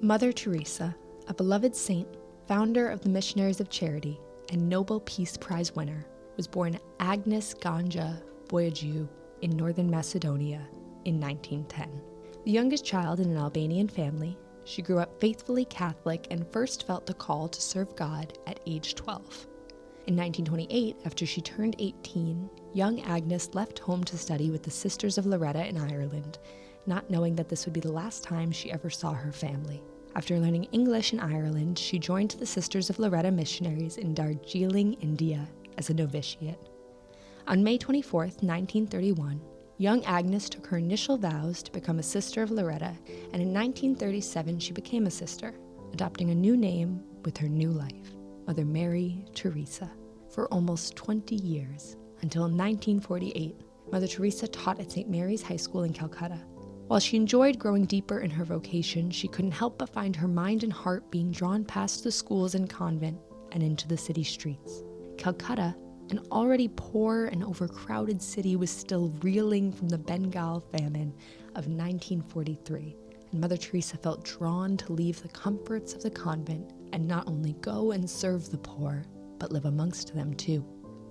Mother Teresa, a beloved saint, founder of the Missionaries of Charity, and Nobel Peace Prize winner, was born Agnes Ganja Boiagiu in northern Macedonia in 1910. The youngest child in an Albanian family, she grew up faithfully Catholic and first felt the call to serve God at age 12. In 1928, after she turned 18, young Agnes left home to study with the Sisters of Loretta in Ireland, not knowing that this would be the last time she ever saw her family. After learning English in Ireland, she joined the Sisters of Loretta missionaries in Darjeeling, India, as a novitiate. On May 24, 1931, young Agnes took her initial vows to become a Sister of Loretta, and in 1937 she became a sister, adopting a new name with her new life, Mother Mary Teresa. For almost 20 years, until 1948, Mother Teresa taught at St. Mary's High School in Calcutta. While she enjoyed growing deeper in her vocation, she couldn't help but find her mind and heart being drawn past the schools and convent and into the city streets. Calcutta, an already poor and overcrowded city, was still reeling from the Bengal famine of 1943, and Mother Teresa felt drawn to leave the comforts of the convent and not only go and serve the poor, but live amongst them too.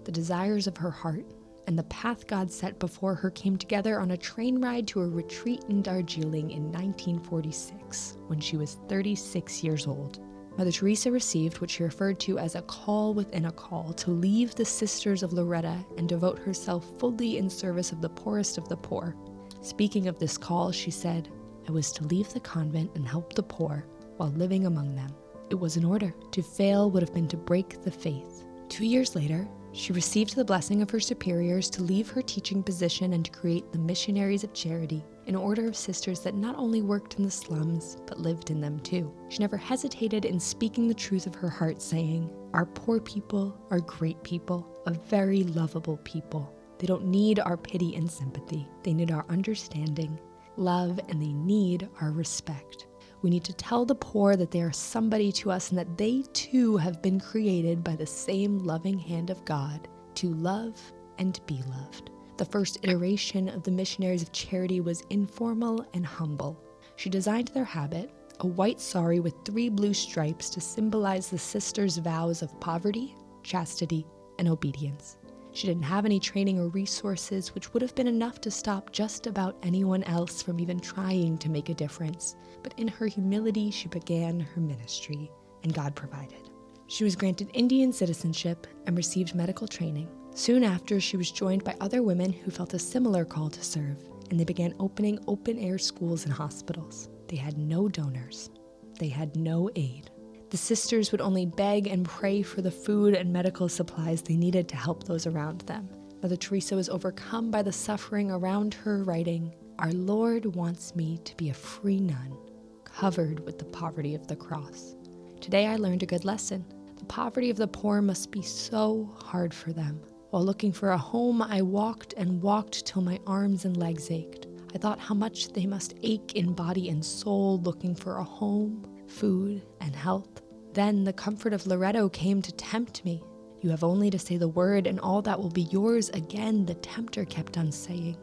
The desires of her heart and the path God set before her came together on a train ride to a retreat in Darjeeling in 1946, when she was 36 years old. Mother Teresa received what she referred to as a call within a call to leave the Sisters of Loretta and devote herself fully in service of the poorest of the poor. Speaking of this call, she said, "I was to leave the convent and help the poor while living among them. It was an order. To fail would have been to break the faith." 2 years later, she received the blessing of her superiors to leave her teaching position and to create the Missionaries of Charity, an order of sisters that not only worked in the slums, but lived in them too. She never hesitated in speaking the truth of her heart, saying, "Our poor people are great people, a very lovable people. They don't need our pity and sympathy. They need our understanding, love, and they need our respect. We need to tell the poor that they are somebody to us and that they too have been created by the same loving hand of God to love and be loved." The first iteration of the Missionaries of Charity was informal and humble. She designed their habit, a white sari with 3 blue stripes to symbolize the sisters' vows of poverty, chastity, and obedience. She didn't have any training or resources, which would have been enough to stop just about anyone else from even trying to make a difference. But in her humility, she began her ministry, and God provided. She was granted Indian citizenship and received medical training. Soon after, she was joined by other women who felt a similar call to serve, and they began opening open-air schools and hospitals. They had no donors. They had no aid. The sisters would only beg and pray for the food and medical supplies they needed to help those around them. Mother Teresa was overcome by the suffering around her, writing, "Our Lord wants me to be a free nun, covered with the poverty of the cross. Today I learned a good lesson. The poverty of the poor must be so hard for them. While looking for a home, I walked and walked till my arms and legs ached. I thought how much they must ache in body and soul looking for a home, food, and health. Then the comfort of Loretto came to tempt me. You have only to say the word and all that will be yours again," the tempter kept on saying.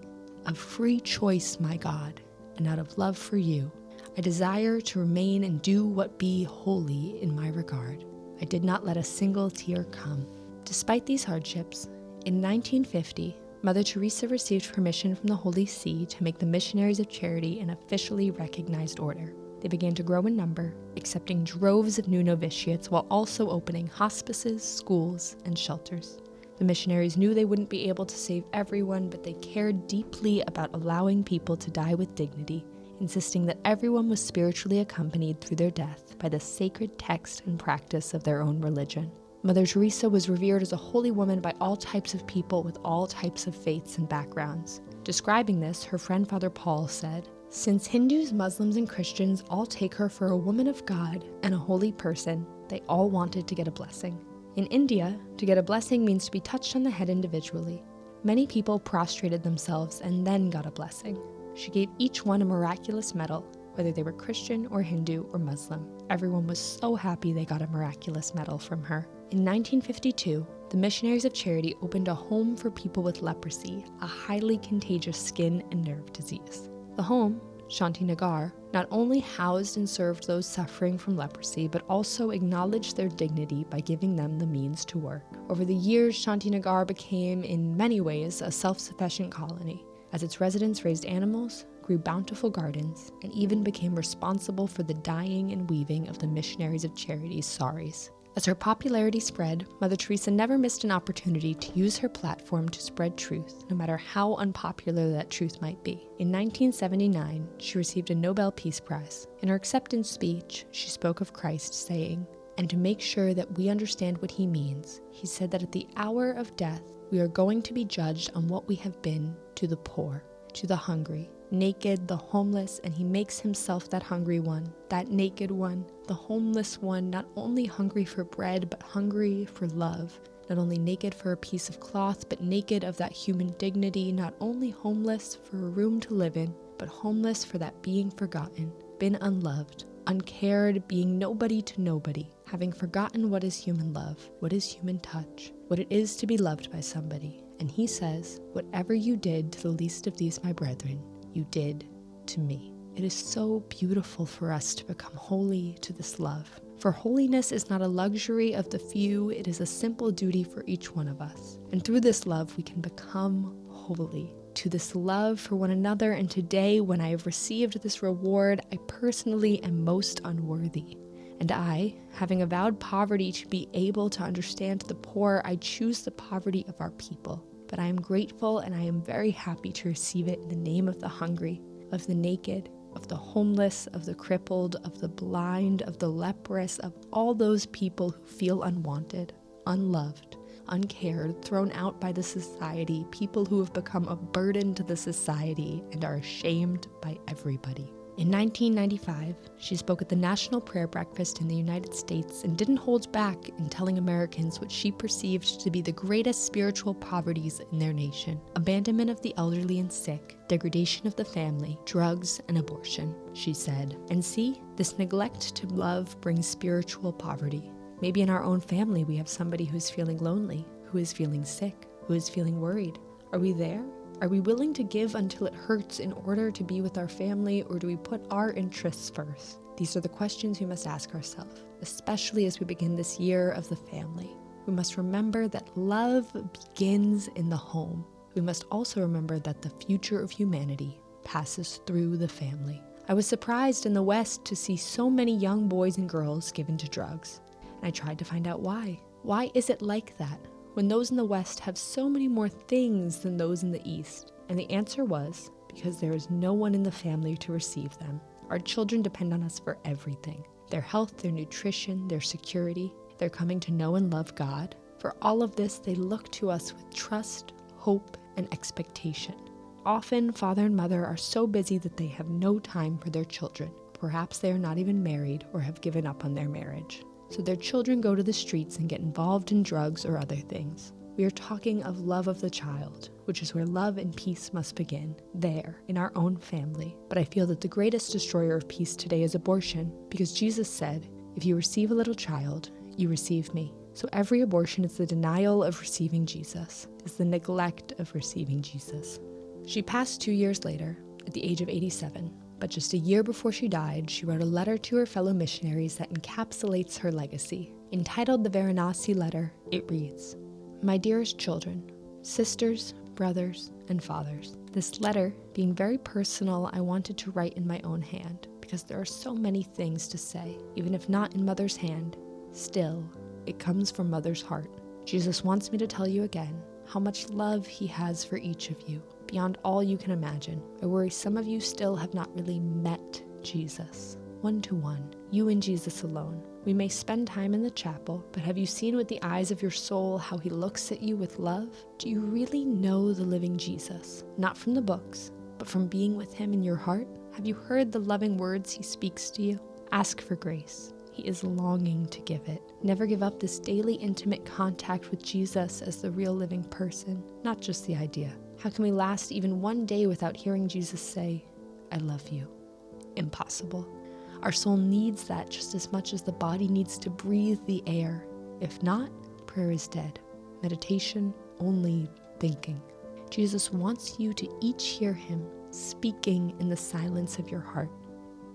"Of free choice, my God, and out of love for you, I desire to remain and do what be holy in my regard. I did not let a single tear come." Despite these hardships, in 1950, Mother Teresa received permission from the Holy See to make the Missionaries of Charity an officially recognized order. They began to grow in number, accepting droves of new novitiates while also opening hospices, schools, and shelters. The missionaries knew they wouldn't be able to save everyone, but they cared deeply about allowing people to die with dignity, insisting that everyone was spiritually accompanied through their death by the sacred text and practice of their own religion. Mother Teresa was revered as a holy woman by all types of people with all types of faiths and backgrounds. Describing this, her friend Father Paul said, "Since Hindus, Muslims, and Christians all take her for a woman of God and a holy person, they all wanted to get a blessing. In India, to get a blessing means to be touched on the head individually. Many people prostrated themselves and then got a blessing. She gave each one a miraculous medal, whether they were Christian or Hindu or Muslim. Everyone was so happy they got a miraculous medal from her." In 1952, the Missionaries of Charity opened a home for people with leprosy, a highly contagious skin and nerve disease. The home, Shantinagar not only housed and served those suffering from leprosy, but also acknowledged their dignity by giving them the means to work. Over the years, Shantinagar became, in many ways, a self-sufficient colony, as its residents raised animals, grew bountiful gardens, and even became responsible for the dyeing and weaving of the Missionaries of Charity's saris. As her popularity spread, Mother Teresa never missed an opportunity to use her platform to spread truth, no matter how unpopular that truth might be. In 1979, she received a Nobel Peace Prize. In her acceptance speech, she spoke of Christ, saying, "And to make sure that we understand what he means, he said that at the hour of death, we are going to be judged on what we have been to the poor, to the hungry, naked, the homeless, and he makes himself that hungry one, that naked one, the homeless one, not only hungry for bread, but hungry for love, not only naked for a piece of cloth, but naked of that human dignity, not only homeless for a room to live in, but homeless for that being forgotten, been unloved, uncared, being nobody to nobody, having forgotten what is human love, what is human touch, what it is to be loved by somebody." And he says, "Whatever you did to the least of these, my brethren, you did to me." It is so beautiful for us to become holy to this love. For holiness is not a luxury of the few, it is a simple duty for each one of us. And through this love, we can become holy. To this love for one another, and today, when I have received this reward, I personally am most unworthy. And I, having avowed poverty to be able to understand the poor, I choose the poverty of our people. But I am grateful and I am very happy to receive it in the name of the hungry, of the naked, of the homeless, of the crippled, of the blind, of the leprous, of all those people who feel unwanted, unloved, uncared, thrown out by the society, people who have become a burden to the society and are ashamed by everybody. In 1995, she spoke at the National Prayer Breakfast in the United States and didn't hold back in telling Americans what she perceived to be the greatest spiritual poverties in their nation: abandonment of the elderly and sick, degradation of the family, drugs, and abortion. She said, "And see, this neglect to love brings spiritual poverty. Maybe in our own family we have somebody who's feeling lonely, who is feeling sick, who is feeling worried. Are we there? Are we willing to give until it hurts in order to be with our family, or do we put our interests first?" These are the questions we must ask ourselves, especially as we begin this year of the family. We must remember that love begins in the home. We must also remember that the future of humanity passes through the family. I was surprised in the West to see so many young boys and girls given to drugs, and I tried to find out why. Why is it like that, when those in the West have so many more things than those in the East? And the answer was, because there is no one in the family to receive them. Our children depend on us for everything: their health, their nutrition, their security, their coming to know and love God. For all of this, they look to us with trust, hope, and expectation. Often, father and mother are so busy that they have no time for their children. Perhaps they are not even married or have given up on their marriage. So their children go to the streets and get involved in drugs or other things. We are talking of love of the child, which is where love and peace must begin, there, in our own family. But I feel that the greatest destroyer of peace today is abortion, because Jesus said, "If you receive a little child, you receive me." So every abortion is the denial of receiving Jesus, is the neglect of receiving Jesus. She passed 2 years later, at the age of 87. But just a year before she died, she wrote a letter to her fellow missionaries that encapsulates her legacy. Entitled the Varanasi Letter, it reads, "My dearest children, sisters, brothers, and fathers, this letter, being very personal, I wanted to write in my own hand, because there are so many things to say. Even if not in Mother's hand, still, it comes from Mother's heart. Jesus wants me to tell you again how much love he has for each of you, beyond all you can imagine. I worry some of you still have not really met Jesus, one-to-one, you and Jesus alone. We may spend time in the chapel, but have you seen with the eyes of your soul how he looks at you with love? Do you really know the living Jesus, not from the books, but from being with him in your heart? Have you heard the loving words he speaks to you? Ask for grace. He is longing to give it. Never give up this daily intimate contact with Jesus as the real living person, not just the idea. How can we last even one day without hearing Jesus say, "I love you"? Impossible. Our soul needs that just as much as the body needs to breathe the air. If not, prayer is dead. Meditation, only thinking. Jesus wants you to each hear him speaking in the silence of your heart.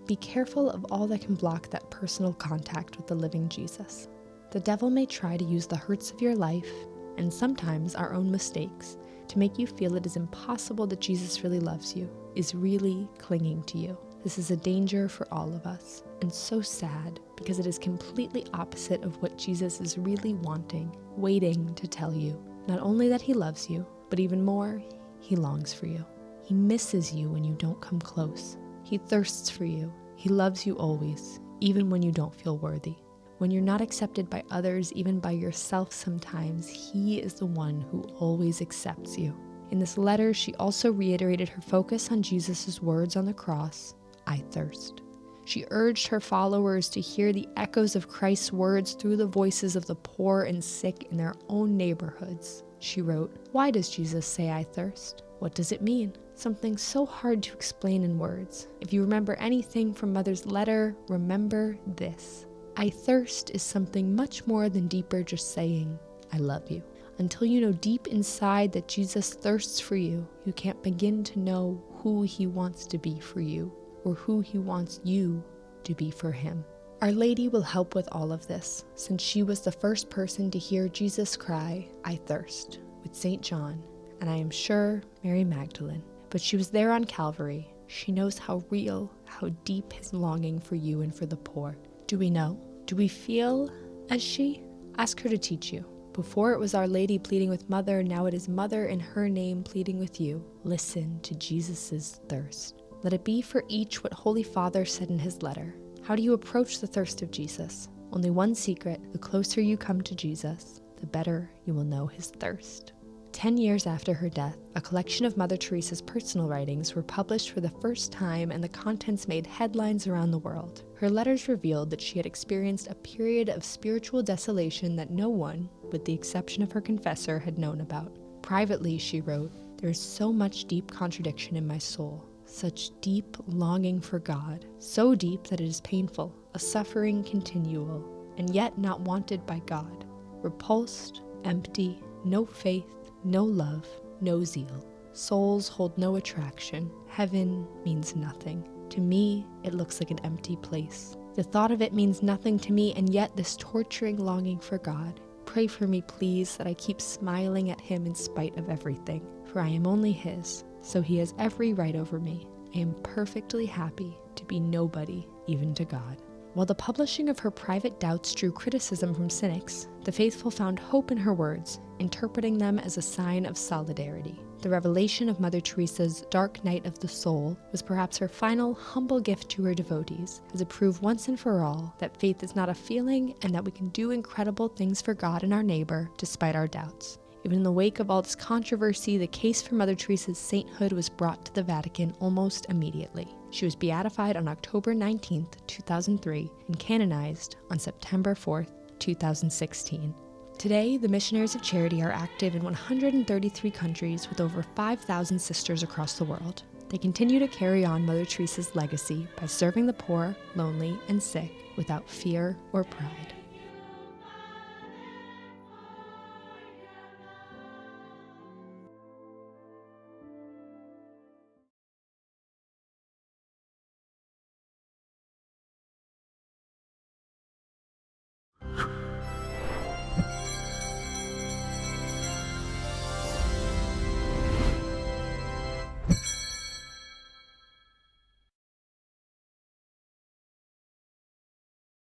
Be careful of all that can block that personal contact with the living Jesus. The devil may try to use the hurts of your life, and sometimes our own mistakes, to make you feel it is impossible that Jesus really loves you, is really clinging to you. This is a danger for all of us, and so sad because it is completely opposite of what Jesus is really wanting, waiting to tell you. Not only that he loves you, but even more, he longs for you. He misses you when you don't come close. He thirsts for you. He loves you always, even when you don't feel worthy. When you're not accepted by others, even by yourself sometimes, he is the one who always accepts you. In this letter, she also reiterated her focus on Jesus' words on the cross, "I thirst." She urged her followers to hear the echoes of Christ's words through the voices of the poor and sick in their own neighborhoods. She wrote, "Why does Jesus say I thirst? What does it mean? Something so hard to explain in words. If you remember anything from Mother's letter, remember this. I thirst is something much more than deeper just saying, I love you. Until you know deep inside that Jesus thirsts for you, you can't begin to know who he wants to be for you, or who he wants you to be for him." Our Lady will help with all of this, since she was the first person to hear Jesus cry, "I thirst," with St. John, and I am sure Mary Magdalene. But she was there on Calvary. She knows how real, how deep his longing for you and for the poor. Do we know? Do we feel as she? Ask her to teach you. Before it was Our Lady pleading with Mother, now it is Mother in her name pleading with you. Listen to Jesus' thirst. Let it be for each what Holy Father said in his letter. How do you approach the thirst of Jesus? Only one secret: the closer you come to Jesus, the better you will know his thirst. 10 years after her death, a collection of Mother Teresa's personal writings were published for the first time, and the contents made headlines around the world. Her letters revealed that she had experienced a period of spiritual desolation that no one, with the exception of her confessor, had known about. Privately, she wrote, "There is so much deep contradiction in my soul, such deep longing for God, so deep that it is painful, a suffering continual, and yet not wanted by God, repulsed, empty, no faith, no love, no zeal. Souls hold no attraction. Heaven means nothing. To me, it looks like an empty place. The thought of it means nothing to me, and yet this torturing longing for God. Pray for me, please, that I keep smiling at him in spite of everything, for I am only his, so he has every right over me. I am perfectly happy to be nobody, even to God." While the publishing of her private doubts drew criticism from cynics, the faithful found hope in her words, interpreting them as a sign of solidarity. The revelation of Mother Teresa's dark night of the soul was perhaps her final, humble gift to her devotees, as it proved once and for all that faith is not a feeling and that we can do incredible things for God and our neighbor despite our doubts. Even in the wake of all this controversy, the case for Mother Teresa's sainthood was brought to the Vatican almost immediately. She was beatified on October 19, 2003, and canonized on September 4, 2016. Today, the Missionaries of Charity are active in 133 countries with over 5,000 sisters across the world. They continue to carry on Mother Teresa's legacy by serving the poor, lonely, and sick without fear or pride.